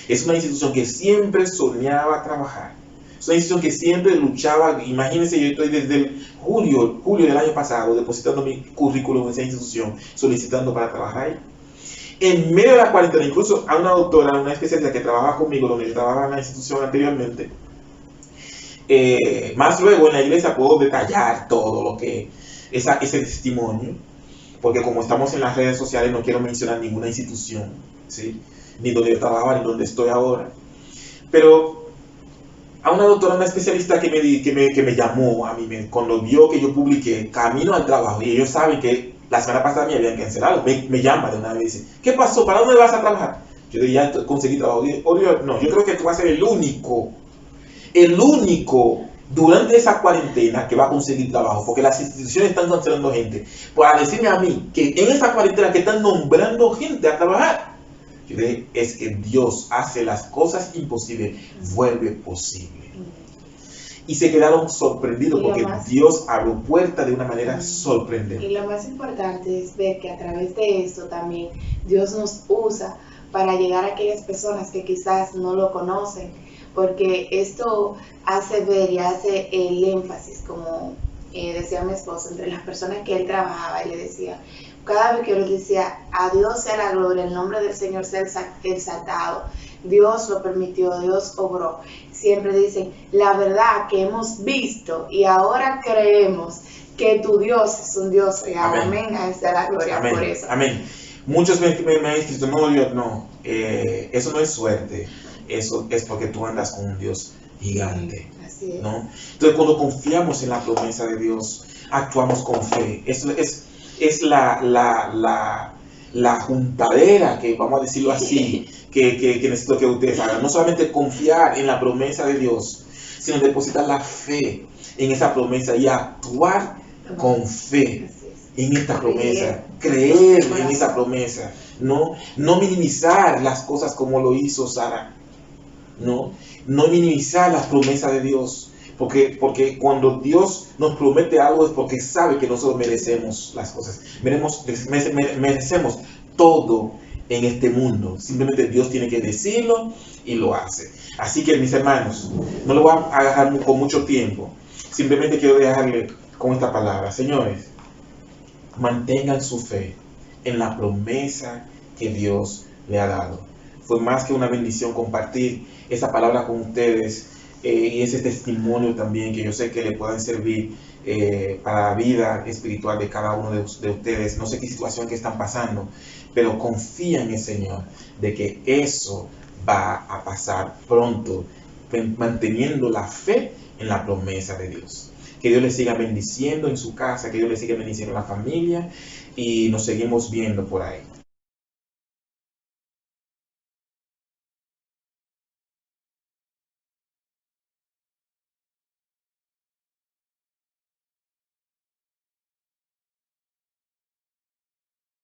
Es una institución que siempre soñaba trabajar. Es una institución que siempre luchaba. Imagínense, yo estoy desde el julio del año pasado depositando mi currículum en esa institución, solicitando para trabajar ahí. En medio de la cuarentena, incluso a una doctora, una especialista que trabajaba conmigo, donde yo trabajaba en la institución anteriormente, más luego en la iglesia puedo detallar todo lo que ese testimonio, porque como estamos en las redes sociales no quiero mencionar ninguna institución, ¿sí? Ni donde yo trabajaba ni donde estoy ahora, pero a una doctora, una especialista que me llamó a mí cuando vio que yo publiqué camino al trabajo, y ellos saben que la semana pasada me habían cancelado, me llama de una vez y dice, ¿qué pasó? ¿Para dónde vas a trabajar? Yo dije, ya conseguí trabajo. No, yo creo que tú vas a ser el único durante esa cuarentena que va a conseguir trabajo, porque las instituciones están cancelando gente, para decirme a mí que en esa cuarentena que están nombrando gente a trabajar. Yo dije, es que Dios hace las cosas imposibles, vuelve posible. Y se quedaron sorprendidos porque Dios abrió puertas de una manera sorprendente. Y lo más importante es ver que a través de esto también Dios nos usa para llegar a aquellas personas que quizás no lo conocen, porque esto hace ver y hace el énfasis, como decía mi esposo, entre las personas que él trabajaba, y le decía, cada vez que yo les decía, a Dios sea la gloria, el nombre del Señor sea exaltado, Dios lo permitió, Dios obró. Siempre dicen, la verdad que hemos visto y ahora creemos que tu Dios es un Dios real. Amén. A sea la gloria. Amén. Por eso. Amén. Muchos me han escrito, no, Dios, no, eso no es suerte, eso es porque tú andas con un Dios gigante, Así es. ¿no? Entonces, cuando confiamos en la promesa de Dios, actuamos con fe. Es la juntadera, que vamos a decirlo así, que necesito que ustedes hagan. No solamente confiar en la promesa de Dios, sino depositar la fe en esa promesa y actuar con fe Así es. en esta promesa, creer en esa promesa, no minimizar las cosas como lo hizo Sara, no minimizar las promesas de Dios, porque cuando Dios nos promete algo es porque sabe que nosotros merecemos las cosas, merecemos todo en este mundo. Simplemente Dios tiene que decirlo y lo hace. Así que, mis hermanos, no lo voy a agarrar con mucho tiempo, simplemente quiero dejarle con esta palabra. Señores, mantengan su fe en la promesa que Dios le ha dado. Fue más que una bendición compartir esa palabra con ustedes y ese testimonio también, que yo sé que le puedan servir para la vida espiritual de cada uno de ustedes. No sé qué situación que están pasando, pero confía en el Señor de que eso va a pasar pronto, manteniendo la fe en la promesa de Dios. Que Dios les siga bendiciendo en su casa, que Dios les siga bendiciendo en la familia, y nos seguimos viendo por ahí.